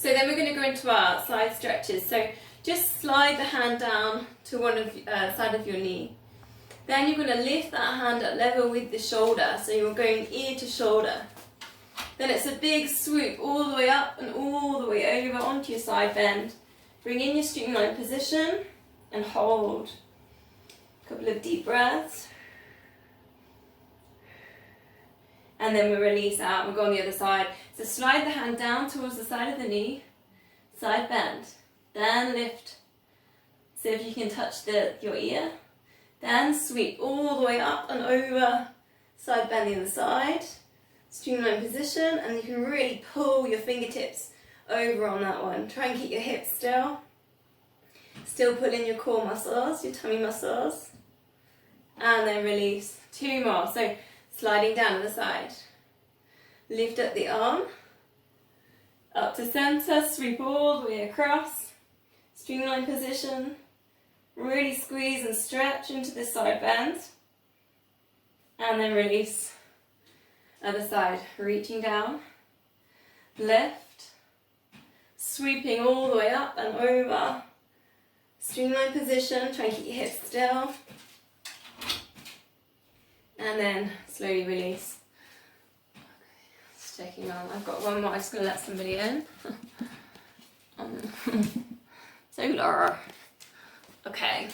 So then we're going to go into our side stretches. So just slide the hand down to one of side of your knee. Then you're going to lift that hand up level with the shoulder. So you're going ear to shoulder. Then it's a big swoop all the way up and all the way over onto your side bend. Bring in your streamlined position and hold. A couple of deep breaths. And then we release out, we'll go on the other side. So slide the hand down towards the side of the knee, side bend, then lift. So if you can touch your ear, then sweep all the way up and over, side bend the other side, streamline position, and you can really pull your fingertips over on that one. Try and keep your hips still. Still pull in your core muscles, your tummy muscles, and then release. 2 more. So sliding down to the side. Lift up the arm, up to center, sweep all the way across, streamline position, really squeeze and stretch into the side bend, and then release. Other side, reaching down, lift, sweeping all the way up and over, streamline position, try and keep your hips still, and then slowly release. It's taking on. I've got one more. I'm just going to let somebody in. Solar. Okay.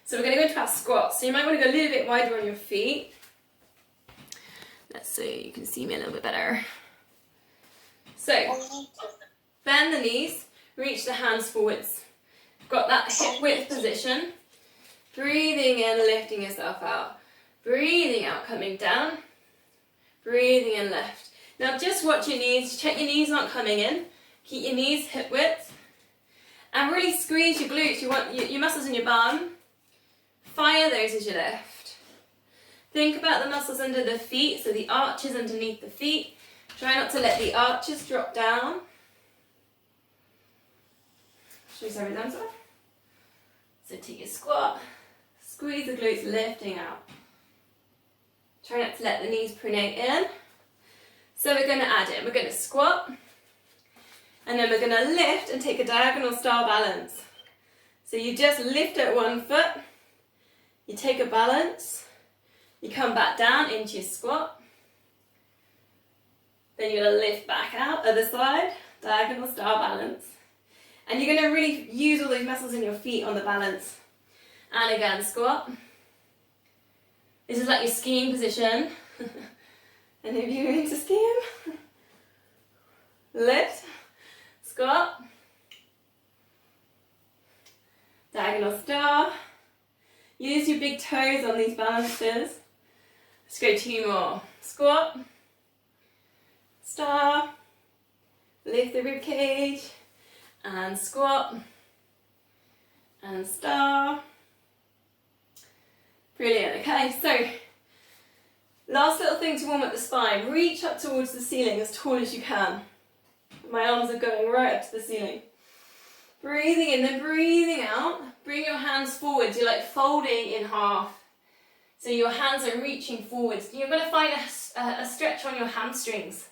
So we're going to go into our squats. So you might want to go a little bit wider on your feet. Let's see. You can see me a little bit better. So bend the knees. Reach the hands forwards. Got that hip width position. Breathing in, lifting yourself out. Breathing out, coming down. Breathing in, left. Now just watch your knees. Check your knees aren't coming in. Keep your knees hip width. And really squeeze your glutes. You want your muscles in your bum. Fire those as you lift. Think about the muscles under the feet, so the arches underneath the feet. Try not to let the arches drop down. Should we start with down side? So take your squat. Squeeze the glutes, lifting out. Try not to let the knees pronate in. So we're going to add in. We're going to squat. And then we're going to lift and take a diagonal style balance. So you just lift at one foot. You take a balance. You come back down into your squat. Then you're going to lift back out, other side, diagonal style balance. And you're going to really use all those muscles in your feet on the balance. And again, squat. This is like your skiing position. Any of you into skiing? Lift, squat, diagonal star. Use your big toes on these balances. Let's go 2 more. Squat, star, lift the rib cage, and squat, and star. Brilliant. Okay, so last little thing to warm up the spine. Reach up towards the ceiling as tall as you can. My arms are going right up to the ceiling. Breathing in, then breathing out. Bring your hands forwards. You're like folding in half. So your hands are reaching forwards. You're going to find a stretch on your hamstrings.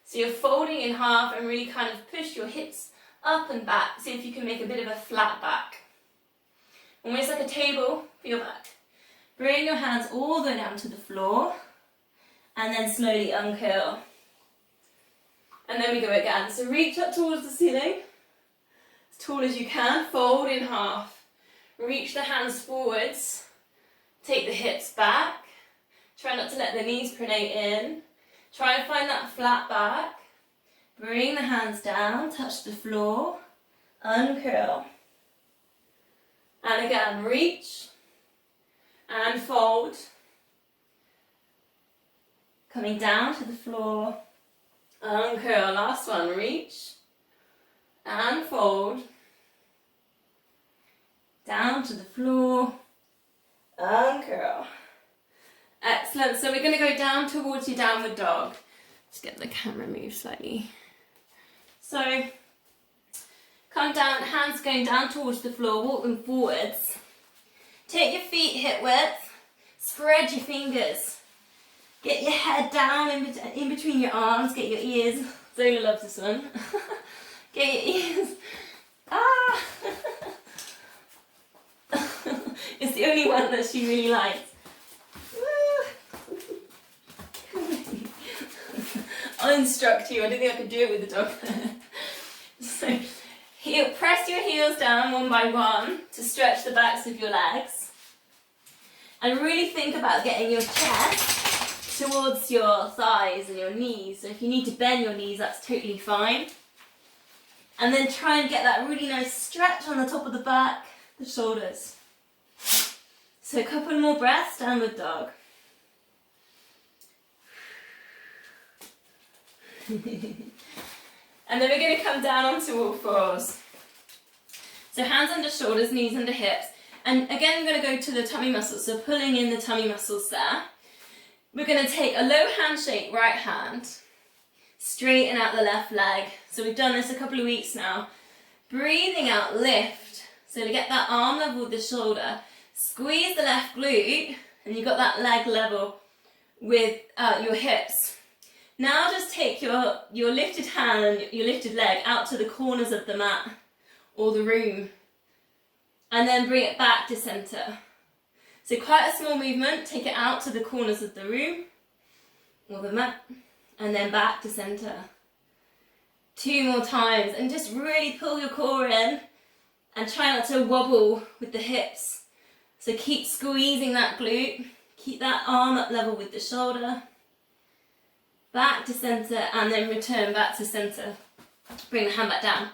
So you're folding in half and really kind of push your hips up and back. See if you can make a bit of a flat back. Almost like a table for your back. Bring your hands all the way down to the floor and then slowly uncurl. And then we go again. So reach up towards the ceiling, as tall as you can, fold in half. Reach the hands forwards, take the hips back. Try not to let the knees pronate in. Try and find that flat back. Bring the hands down, touch the floor, uncurl. And again, reach. And fold, coming down to the floor, uncurl, last one, reach, and fold, down to the floor, uncurl. Excellent, so we're going to go down towards your downward dog. Just get the camera moved slightly. So, come down, hands going down towards the floor, walk them forwards. Take your feet hip width, spread your fingers, get your head down in between your arms, get your ears, Zola loves this one, Get your ears. Ah! It's the only one that she really likes. I'll instruct you. I don't think I could do it with the dog. So, press your heels down one by one to stretch the backs of your legs. And really think about getting your chest towards your thighs and your knees. So if you need to bend your knees, that's totally fine. And then try and get that really nice stretch on the top of the back, the shoulders. So a couple more breaths, downward dog. And then we're going to come down onto all fours. So hands under shoulders, knees under hips. And again, we're going to go to the tummy muscles. So pulling in the tummy muscles there. We're going to take a low handshake right hand. Straighten out the left leg. So we've done this a couple of weeks now. Breathing out, lift. So to get that arm level with the shoulder. Squeeze the left glute. And you've got that leg level with your hips. Now just take your lifted hand and your lifted leg out to the corners of the mat or the room. And then bring it back to centre. So quite a small movement. Take it out to the corners of the room or the mat. And then back to centre. 2 more times. And just really pull your core in. And try not to wobble with the hips. So keep squeezing that glute. Keep that arm up level with the shoulder. Back to centre and then return back to centre. Bring the hand back down.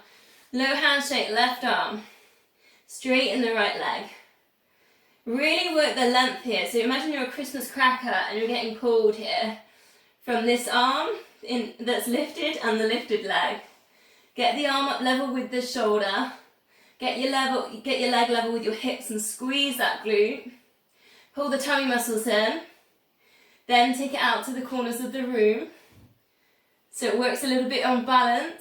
Low handshake, left arm. Straighten the right leg. Really work the length here. So imagine you're a Christmas cracker and you're getting pulled here from this arm that's lifted and the lifted leg. Get the arm up level with the shoulder. Get your leg level with your hips and squeeze that glute. Pull the tummy muscles in. Then take it out to the corners of the room. So it works a little bit on balance.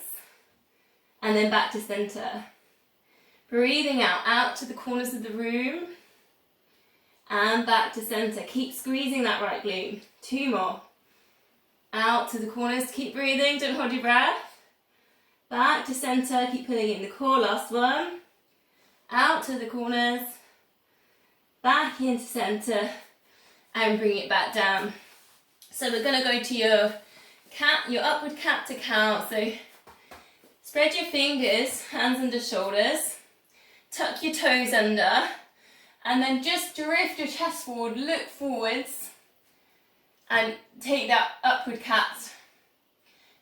And then back to centre. Breathing out to the corners of the room. And back to centre. Keep squeezing that right glute. 2 more. Out to the corners. Keep breathing. Don't hold your breath. Back to centre. Keep pulling in the core. Last one. Out to the corners. Back into centre. And bring it back down. So we're going to go to your upward cat to cow. So spread your fingers, hands under shoulders. Tuck your toes under. And then just drift your chest forward, look forwards. And take that upward cat.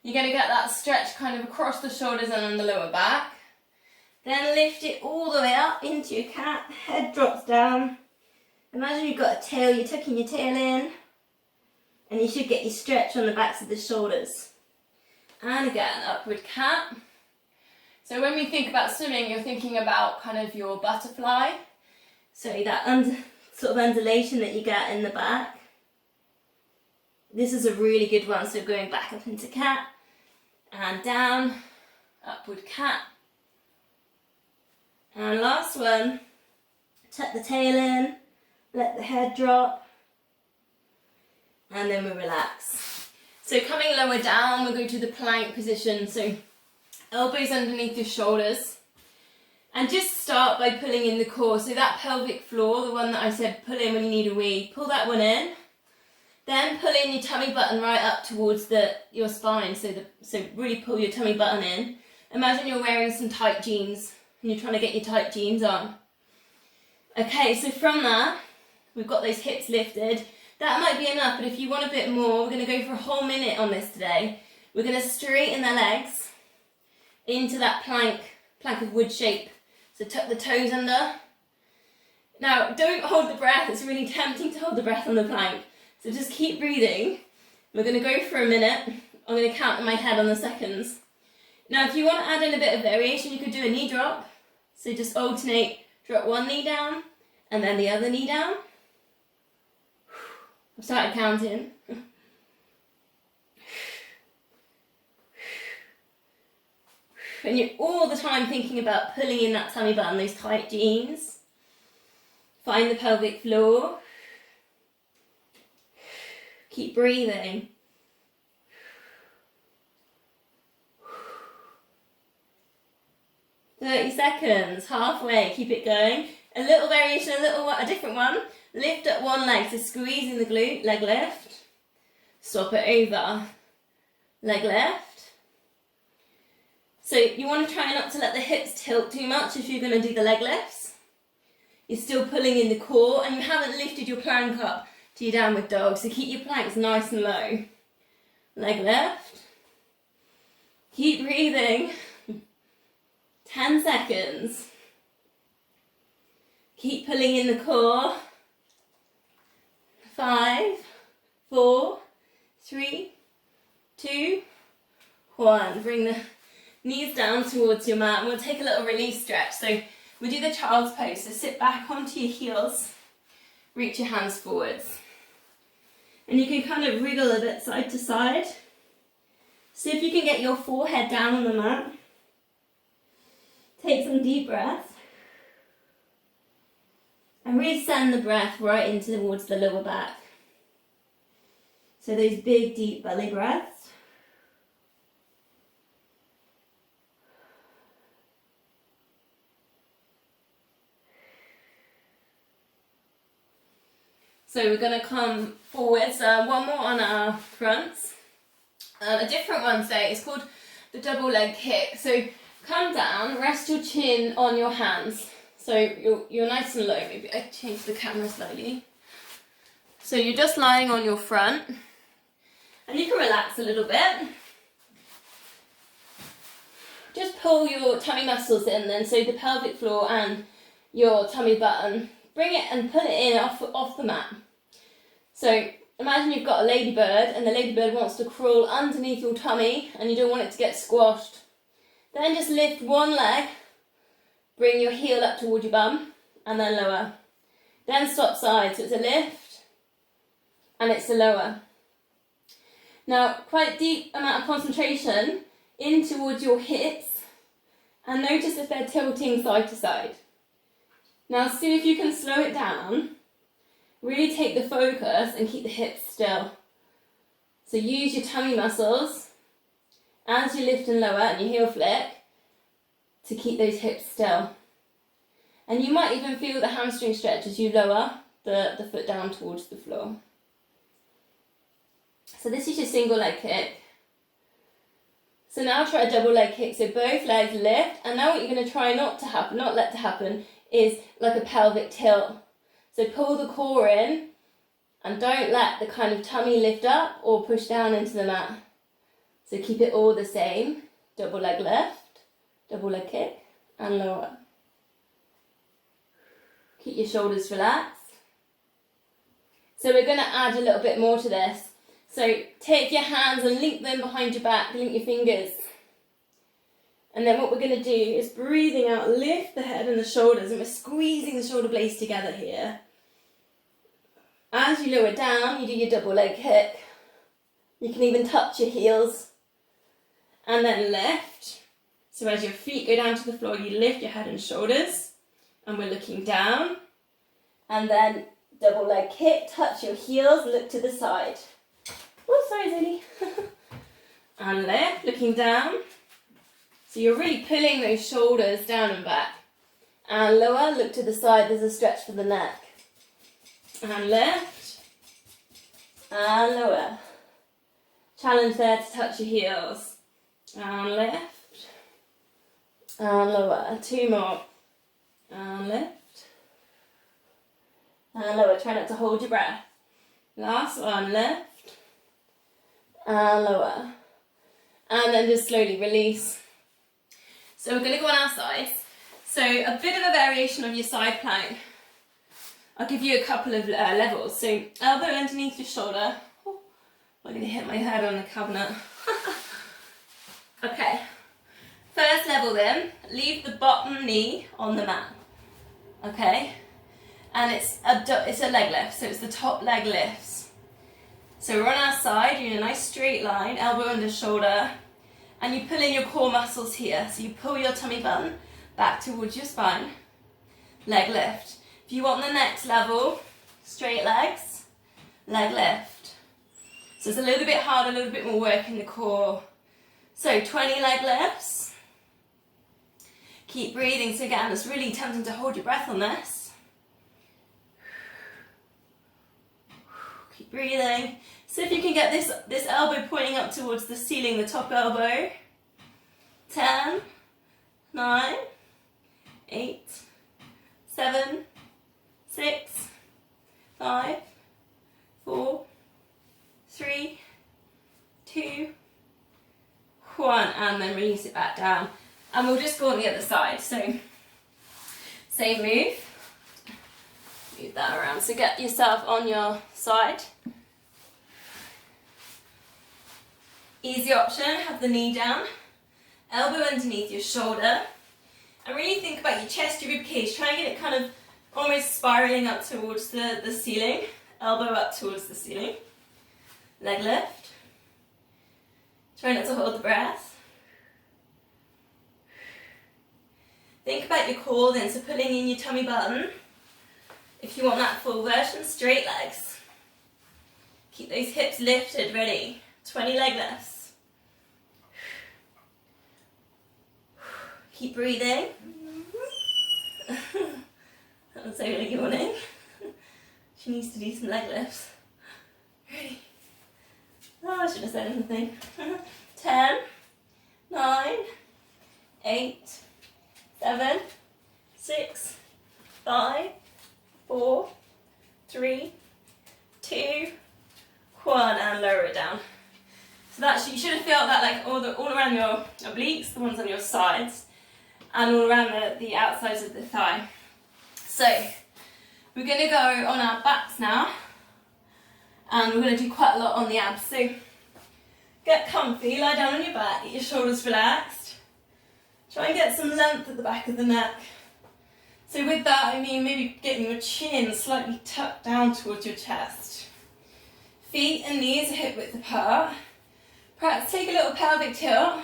You're going to get that stretch kind of across the shoulders and on the lower back. Then lift it all the way up into your cat. Head drops down. Imagine you've got a tail, you're tucking your tail in. And you should get your stretch on the backs of the shoulders. And again, upward cat. So when we think about swimming, you're thinking about kind of your butterfly. So that sort of undulation that you get in the back. This is a really good one. So going back up into cat. And down. Upward cat. And last one. Tuck the tail in. Let the head drop. And then we relax. So coming lower down, we'll go to the plank position. So elbows underneath your shoulders. And just start by pulling in the core. So that pelvic floor, the one that I said pull in when you need a wee, pull that one in. Then pull in your tummy button right up towards your spine. So really pull your tummy button in. Imagine you're wearing some tight jeans and you're trying to get your tight jeans on. Okay, so from that, we've got those hips lifted. That might be enough, but if you want a bit more, we're going to go for a whole minute on this today. We're going to straighten the legs into that plank of wood shape. So tuck the toes under. Now, don't hold the breath. It's really tempting to hold the breath on the plank. So just keep breathing. We're going to go for a minute. I'm going to count in my head on the seconds. Now, if you want to add in a bit of variation, you could do a knee drop. So just alternate, drop one knee down and then the other knee down. I've started counting. And you're all the time thinking about pulling in that tummy button, those tight jeans. Find the pelvic floor. Keep breathing. 30 seconds, halfway, keep it going. A little variation, a different one. Lift up one leg, so squeezing the glute, leg lift. Swap it over, leg lift. So you want to try not to let the hips tilt too much if you're going to do the leg lifts. You're still pulling in the core and you haven't lifted your plank up to your downward dog, so keep your planks nice and low. Leg lift. Keep breathing. 10 seconds. Keep pulling in the core. 5, 4, 3, 2, 1. Bring the knees down towards your mat and we'll take a little release stretch. So we do the child's pose. So sit back onto your heels, reach your hands forwards. And you can kind of wriggle a bit side to side. See if you can get your forehead down on the mat. Take some deep breaths. And really send the breath right into towards the lower back. So those big, deep belly breaths. So we're going to come forwards, one more on our fronts. A different one today is called the double leg kick. So come down, rest your chin on your hands. So you're nice and low. Maybe I change the camera slightly. So you're just lying on your front. And you can relax a little bit. Just pull your tummy muscles in then, so the pelvic floor and your tummy button. Bring it and pull it in off the mat. So imagine you've got a ladybird and the ladybird wants to crawl underneath your tummy and you don't want it to get squashed. Then just lift one leg, bring your heel up toward your bum and then lower. Then swap sides, so it's a lift and it's a lower. Now quite a deep amount of concentration in towards your hips and notice if they're tilting side to side. Now see if you can slow it down, really take the focus and keep the hips still. So use your tummy muscles as you lift and lower and your heel flick to keep those hips still. And you might even feel the hamstring stretch as you lower the foot down towards the floor. So this is your single leg kick. So now try a double leg kick, so both legs lift, and now what you're going to try not let to happen, is like a pelvic tilt. So pull the core in and don't let the kind of tummy lift up or push down into the mat. So keep it all the same. Double leg lift, double leg kick and lower. Keep your shoulders relaxed. So we're going to add a little bit more to this. So take your hands and link them behind your back, link your fingers. And then what we're going to do is breathing out, lift the head and the shoulders, and we're squeezing the shoulder blades together here. As you lower down, you do your double leg kick. You can even touch your heels. And then lift. So as your feet go down to the floor, you lift your head and shoulders. And we're looking down. And then double leg kick, touch your heels, look to the side. Oh, sorry, Zoe. And lift, looking down. So you're really pulling those shoulders down and back. And lower, look to the side, there's a stretch for the neck. And lift. And lower. Challenge there to touch your heels. And lift. And lower. 2 more. And lift. And lower. Try not to hold your breath. Last one, lift. And lower. And then just slowly release. So we're going to go on our sides. So a bit of a variation of your side plank. I'll give you a couple of levels. So elbow underneath your shoulder. Oh, I'm going to hit my head on the cabinet. Okay. First level then, leave the bottom knee on the mat. Okay. And it's a leg lift, so it's the top leg lifts. So we're on our side, you're in a nice straight line, elbow under shoulder. And you pull in your core muscles here. So you pull your tummy button back towards your spine. Leg lift. If you want the next level, straight legs, leg lift. So it's a little bit harder, a little bit more work in the core. So 20 leg lifts. Keep breathing. So again, it's really tempting to hold your breath on this. Keep breathing. So if you can get this elbow pointing up towards the ceiling, the top elbow. 10, 9, 8, 7, 6, 5, 4, 3, 2, 1, and then release it back down. And we'll just go on the other side. So, same move. Move that around. So get yourself on your side. Easy option, have the knee down, elbow underneath your shoulder. And really think about your chest, your rib cage. Try and get it kind of almost spiraling up towards the ceiling. Elbow up towards the ceiling. Leg lift. Try not to hold the breath. Think about your core then, so pulling in your tummy button. If you want that full version, straight legs. Keep those hips lifted, ready. 20 leg lifts. Keep breathing. That was only yawning. She needs to do some leg lifts. Ready. Oh, I shouldn't have said anything. 10, 9, 8, 7, 6, 5, 4, 3, 2, 1, and lower it down. So that's, you should have felt that like all around your obliques, the ones on your sides, and all around the outsides of the thigh. So we're going to go on our backs now, and we're going to do quite a lot on the abs. So get comfy, lie down on your back, get your shoulders relaxed. Try and get some length at the back of the neck. So with that, I mean maybe getting your chin slightly tucked down towards your chest. Feet and knees are hip width apart. Perhaps take a little pelvic tilt.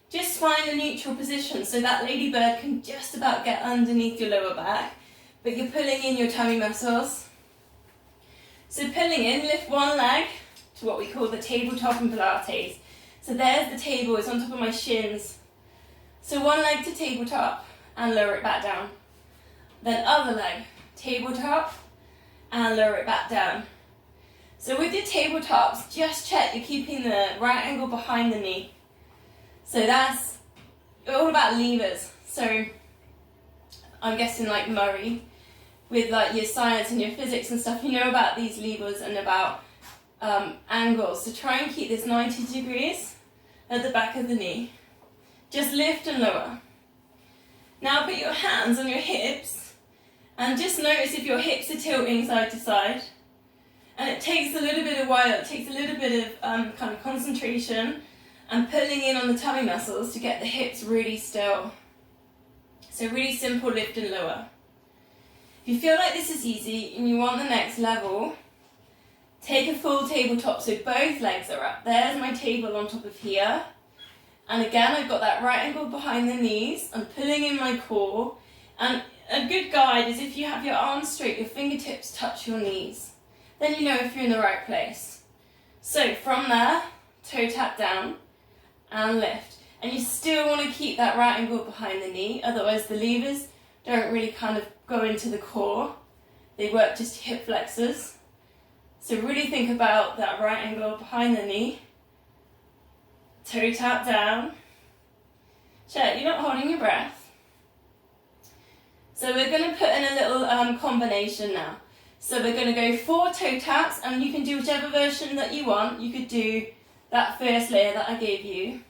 Just find a neutral position so that ladybird can just about get underneath your lower back, but you're pulling in your tummy muscles. So pulling in, lift one leg to what we call the tabletop in Pilates. So there's the table, it's on top of my shins. So one leg to tabletop and lower it back down. Then other leg, tabletop and lower it back down. So with your tabletops, just check you're keeping the right angle behind the knee. So that's all about levers. So I'm guessing like Murray, with like your science and your physics and stuff, you know about these levers and about angles. So try and keep this 90 degrees at the back of the knee. Just lift and lower. Now put your hands on your hips and just notice if your hips are tilting side to side. And it takes a little bit of while, it takes a little bit of kind of concentration and pulling in on the tummy muscles to get the hips really still. So really simple, lift and lower. If you feel like this is easy and you want the next level, take a full tabletop so both legs are up. There's my table on top of here. And again, I've got that right angle behind the knees. I'm pulling in my core. And a good guide is if you have your arms straight, your fingertips touch your knees. Then you know if you're in the right place. So from there, toe tap down and lift. And you still want to keep that right angle behind the knee, otherwise the levers don't really kind of go into the core. They work just hip flexors. So really think about that right angle behind the knee. Toe tap down. Check, you're not holding your breath. So we're going to put in a little combination now. So we're going to go 4 toe taps, and you can do whichever version that you want. You could do that first layer that I gave you.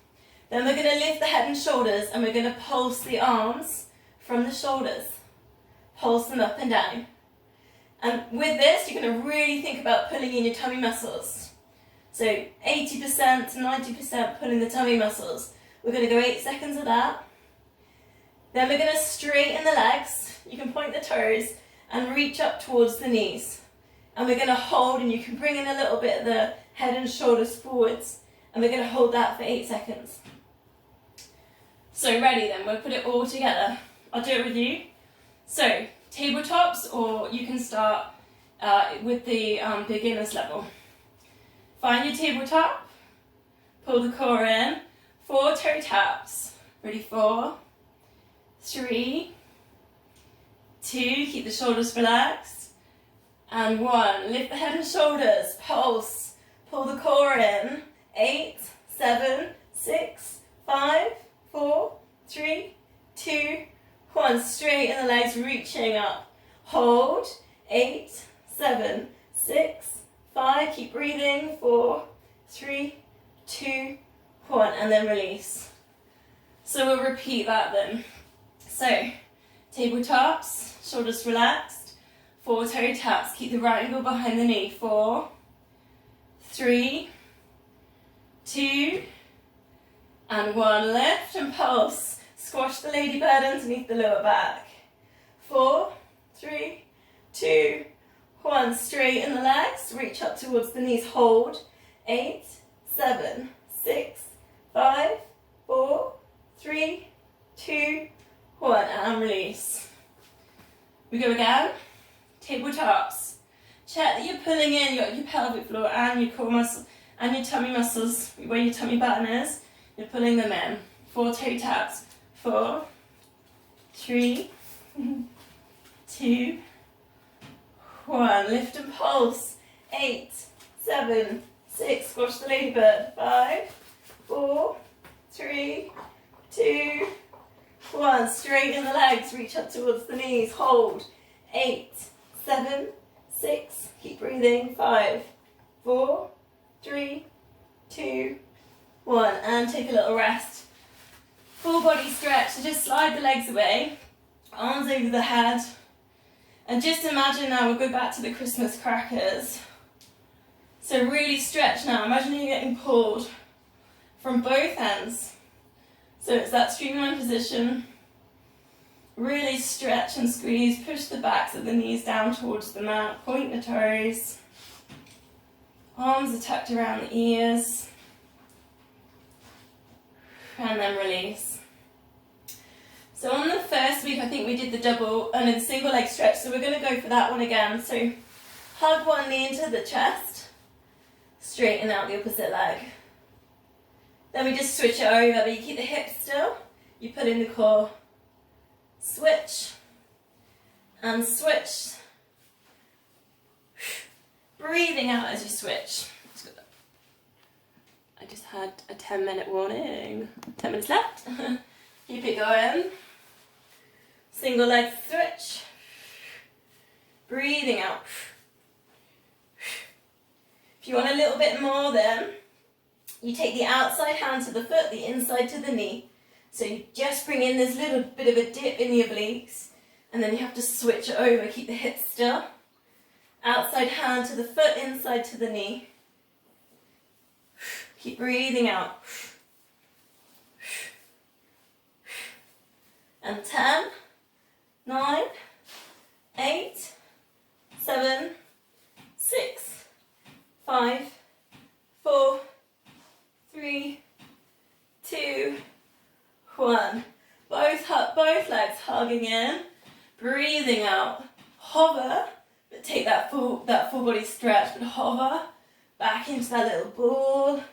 Then we're going to lift the head and shoulders, and we're going to pulse the arms from the shoulders. Pulse them up and down. And with this, you're going to really think about pulling in your tummy muscles. So 80% to 90% pulling the tummy muscles. We're going to go 8 seconds of that. Then we're going to straighten the legs. You can point the toes and reach up towards the knees. And we're going to hold, and you can bring in a little bit of the head and shoulders forwards. And we're going to hold that for 8 seconds. So ready then, we'll put it all together. I'll do it with you. So tabletops, or you can start with the beginner's level. Find your tabletop, pull the core in, 4 toe taps. Ready, 4, 3, 2, keep the shoulders relaxed, and 1. Lift the head and shoulders, pulse, pull the core in. 8, 7, 6, 5, 4, 3, 2, 1. Straighten the legs, reaching up. Hold. 8, 7, 6, 5. Keep breathing. 4, 3, 2, 1. And then release. So we'll repeat that then. So, tabletops, shoulders relaxed. 4 toe taps. Keep the right ankle behind the knee. 4, 3, 2, and 1. Lift and pulse. Squash the ladybird underneath the lower back. 4, 3, 2, 1. Straighten the legs. Reach up towards the knees. Hold. 8, 7, 6, 5, 4, 3, 2, 1. And release. We go again. Tabletops. Check that you're pulling in your pelvic floor and your core muscle and your tummy muscles, where your tummy button is. You're pulling them in. 4 toe taps. 4, 3, 2, 1. Lift and pulse. 8, 7, 6. Squash the ladybird. 5, 4, 3, 2, 1. Straighten the legs. Reach up towards the knees. Hold. 8, 7, 6. Keep breathing. 5, 4, 3, 2, 1. And take a little rest. Full body stretch. So just slide the legs away. Arms over the head. And just imagine now we'll go back to the Christmas crackers. So really stretch now. Imagine you're getting pulled from both ends. So it's that streamline position. Really stretch and squeeze. Push the backs of the knees down towards the mat. Point the toes. Arms are tucked around the ears. And then release. So on the first week, I think we did the double and the single leg stretch. So we're going to go for that one again. So hug one knee into the chest. Straighten out the opposite leg. Then we just switch it over, but you keep the hips still. You pull in the core. Switch. And switch. Breathing out as you switch. I just had a 10-minute warning. 10 minutes left. Keep it going. Single leg switch. Breathing out. If you want a little bit more then, you take the outside hand to the foot, the inside to the knee. So you just bring in this little bit of a dip in your obliques, and then you have to switch it over. Keep the hips still. Outside hand to the foot, inside to the knee. Keep breathing out. And 10, 9, 8, 7, 6, 5, 4, 3, 2, 1. Both legs hugging in, breathing out. Hover, but take that full body stretch, but hover back into that little ball.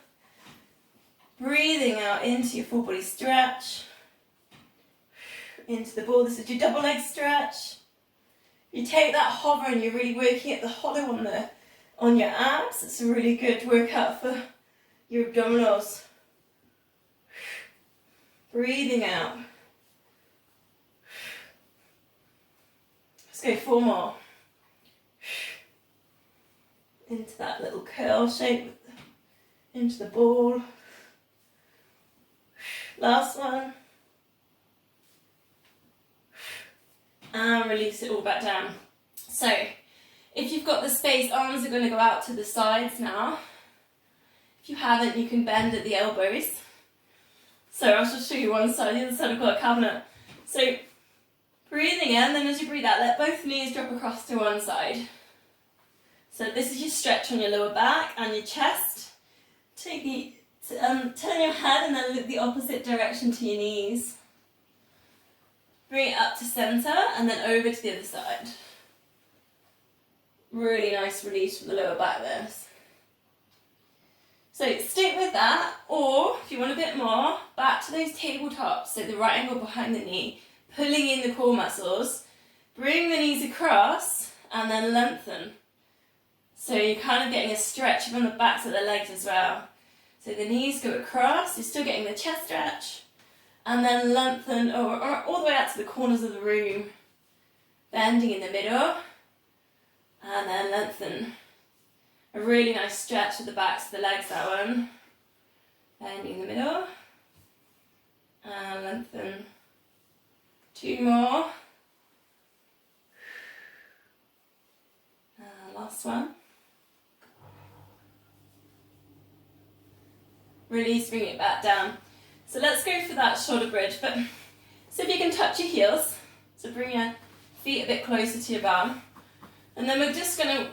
Breathing out into your full body stretch. Into the ball. This is your double leg stretch. You take that hover and you're really working at the hollow on your abs. It's a really good workout for your abdominals. Breathing out. Let's go 4 more. Into that little curl shape, into the ball. Last one. And release it all back down. So, if you've got the space, arms are going to go out to the sides now. If you haven't, you can bend at the elbows. So I'll just show you one side, the other side I've got a cabinet. So, breathing in, then as you breathe out, let both knees drop across to one side. So this is your stretch on your lower back and your chest. Turn your head and then look the opposite direction to your knees. Bring it up to centre and then over to the other side. Really nice release from the lower back there. So stick with that, or if you want a bit more, back to those tabletops. So the right ankle behind the knee, pulling in the core muscles. Bring the knees across and then lengthen. So you're kind of getting a stretch from the backs of the legs as well. So the knees go across, you're still getting the chest stretch, and then lengthen all the way out to the corners of the room. Bending in the middle, and then lengthen. A really nice stretch at the backs of the legs, that one. Bending in the middle, and lengthen. 2 more. Last one. Release, bring it back down. So let's go for that shoulder bridge, but see if you can touch your heels. So bring your feet a bit closer to your bum. And then we're gonna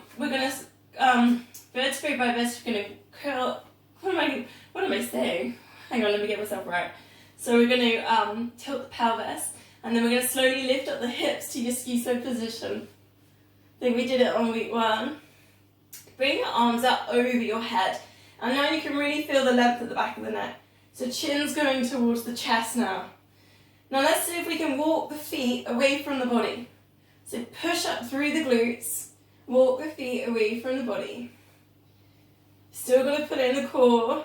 vertebrae by vertebrae, gonna curl, what am I saying? Hang on, let me get myself right. So we're gonna tilt the pelvis, and then we're gonna slowly lift up the hips to your ski slope position. I think we did it on week 1. Bring your arms up over your head. And now you can really feel the length at the back of the neck. So chin's going towards the chest now. Now let's see if we can walk the feet away from the body. So push up through the glutes, walk the feet away from the body. Still got to put it in the core.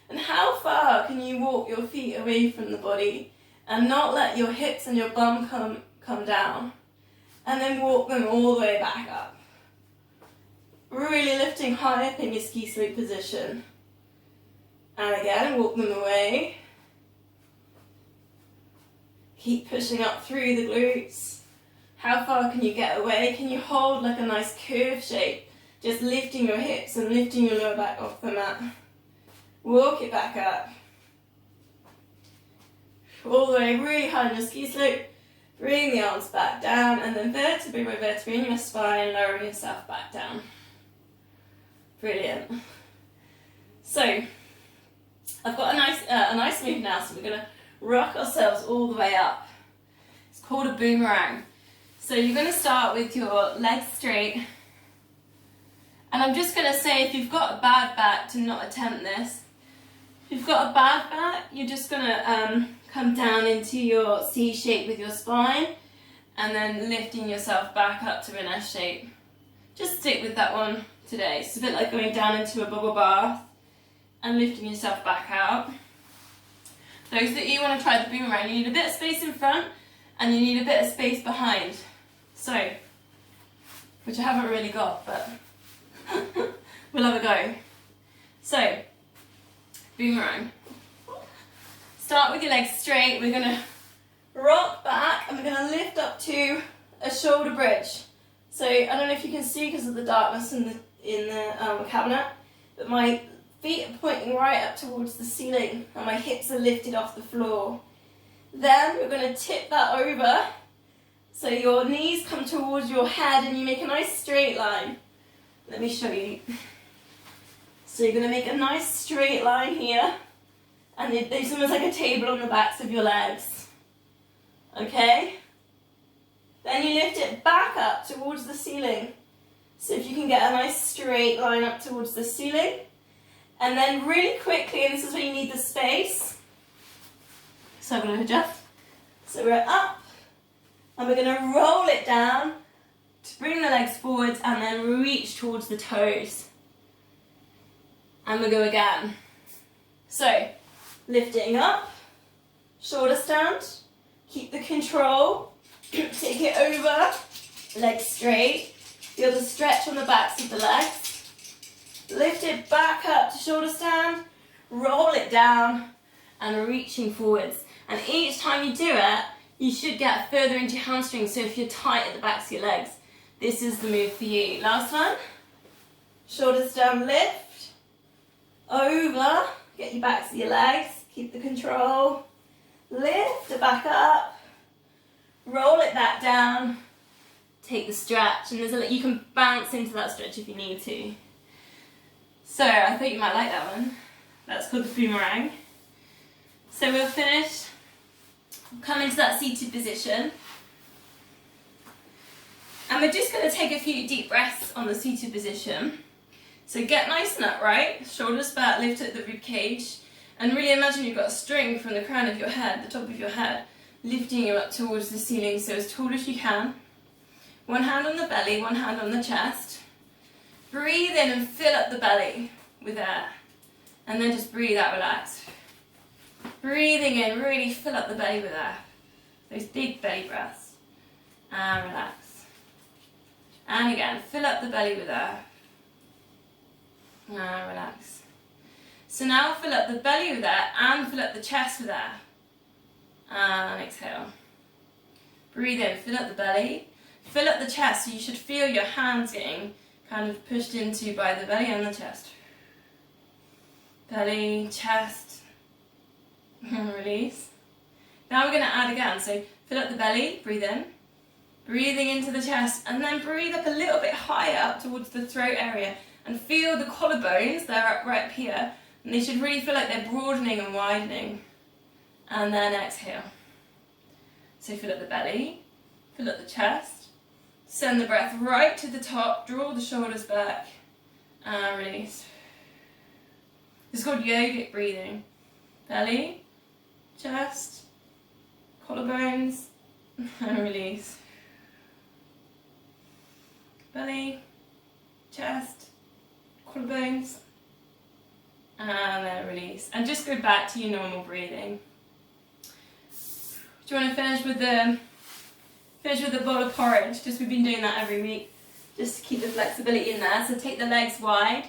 And how far can you walk your feet away from the body and not let your hips and your bum come down? And then walk them all the way back up. Really lifting high up in your ski slope position. And again, walk them away. Keep pushing up through the glutes. How far can you get away? Can you hold like a nice curve shape? Just lifting your hips and lifting your lower back off the mat. Walk it back up. All the way really high on your ski slope. Bring the arms back down, and then vertebrae by vertebrae in your spine, lower yourself back down. Brilliant. So, I've got a nice move now, so we're going to rock ourselves all the way up. It's called a boomerang. So you're going to start with your legs straight. And I'm just going to say, if you've got a bad back, to not attempt this. If you've got a bad back, you're just going to come down into your C shape with your spine, and then lifting yourself back up to an S shape. Just stick with that one today. It's a bit like going down into a bubble bath and lifting yourself back out. Those that you want to try the boomerang, you need a bit of space in front and you need a bit of space behind. So, which I haven't really got, but we'll have a go. So, boomerang. Start with your legs straight. We're going to rock back and we're going to lift up to a shoulder bridge. So I don't know if you can see because of the darkness in the cabinet, but my feet are pointing right up towards the ceiling and my hips are lifted off the floor. Then we're going to tip that over so your knees come towards your head and you make a nice straight line. Let me show you. So you're going to make a nice straight line here, and there's almost like a table on the backs of your legs. Okay? Then you lift it back up towards the ceiling. So if you can get a nice straight line up towards the ceiling. And then really quickly, and this is where you need the space. So I'm going to adjust. So we're up. And we're going to roll it down to bring the legs forwards and then reach towards the toes. And we go again. So, lifting up, shoulder stand, keep the control. Take it over, legs straight, feel the stretch on the backs of the legs. Lift it back up to shoulder stand, roll it down, and reaching forwards. And each time you do it, you should get further into your hamstrings, so if you're tight at the backs of your legs, this is the move for you. Last one, shoulder stand, lift, over, get your backs of your legs, keep the control, lift it back up, roll it back down, take the stretch, and you can bounce into that stretch if you need to. So I thought you might like that one. That's called the boomerang. So we'll finish, come into that seated position, and we're just going to take a few deep breaths on the seated position. So get nice and upright, shoulders back, lift at the rib cage, and really imagine you've got a string from the crown of your head, the top of your head, lifting you up towards the ceiling, so as tall as you can. One hand on the belly, one hand on the chest. Breathe in and fill up the belly with air. And then just breathe out, relax. Breathing in, really fill up the belly with air. Those big belly breaths. And relax. And again, fill up the belly with air. And relax. So now fill up the belly with air and fill up the chest with air. And exhale. Breathe in, fill up the belly. Fill up the chest, so you should feel your hands getting kind of pushed into by the belly and the chest. Belly, chest, and release. Now we're going to add again, so fill up the belly, breathe in. Breathing into the chest, and then breathe up a little bit higher up towards the throat area. And feel the collarbones, they're up right up here. And they should really feel like they're broadening and widening. And then exhale. So fill up the belly, fill up the chest. Send the breath right to the top, draw the shoulders back, and release. It's called yogic breathing. Belly, chest, collarbones, and release. Belly, chest, collarbones, and then release. And just go back to your normal breathing. Do you want to finish with the bowl of porridge? Just we've been doing that every week, just to keep the flexibility in there. So take the legs wide,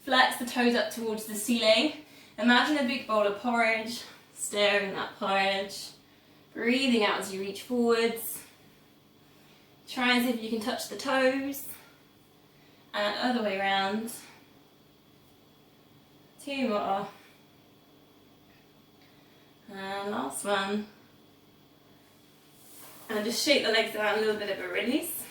flex the toes up towards the ceiling. Imagine a big bowl of porridge, stirring that porridge, breathing out as you reach forwards. Try and see if you can touch the toes, and other way around. 2 more. And last one. And just shake the legs down, a little bit of a release.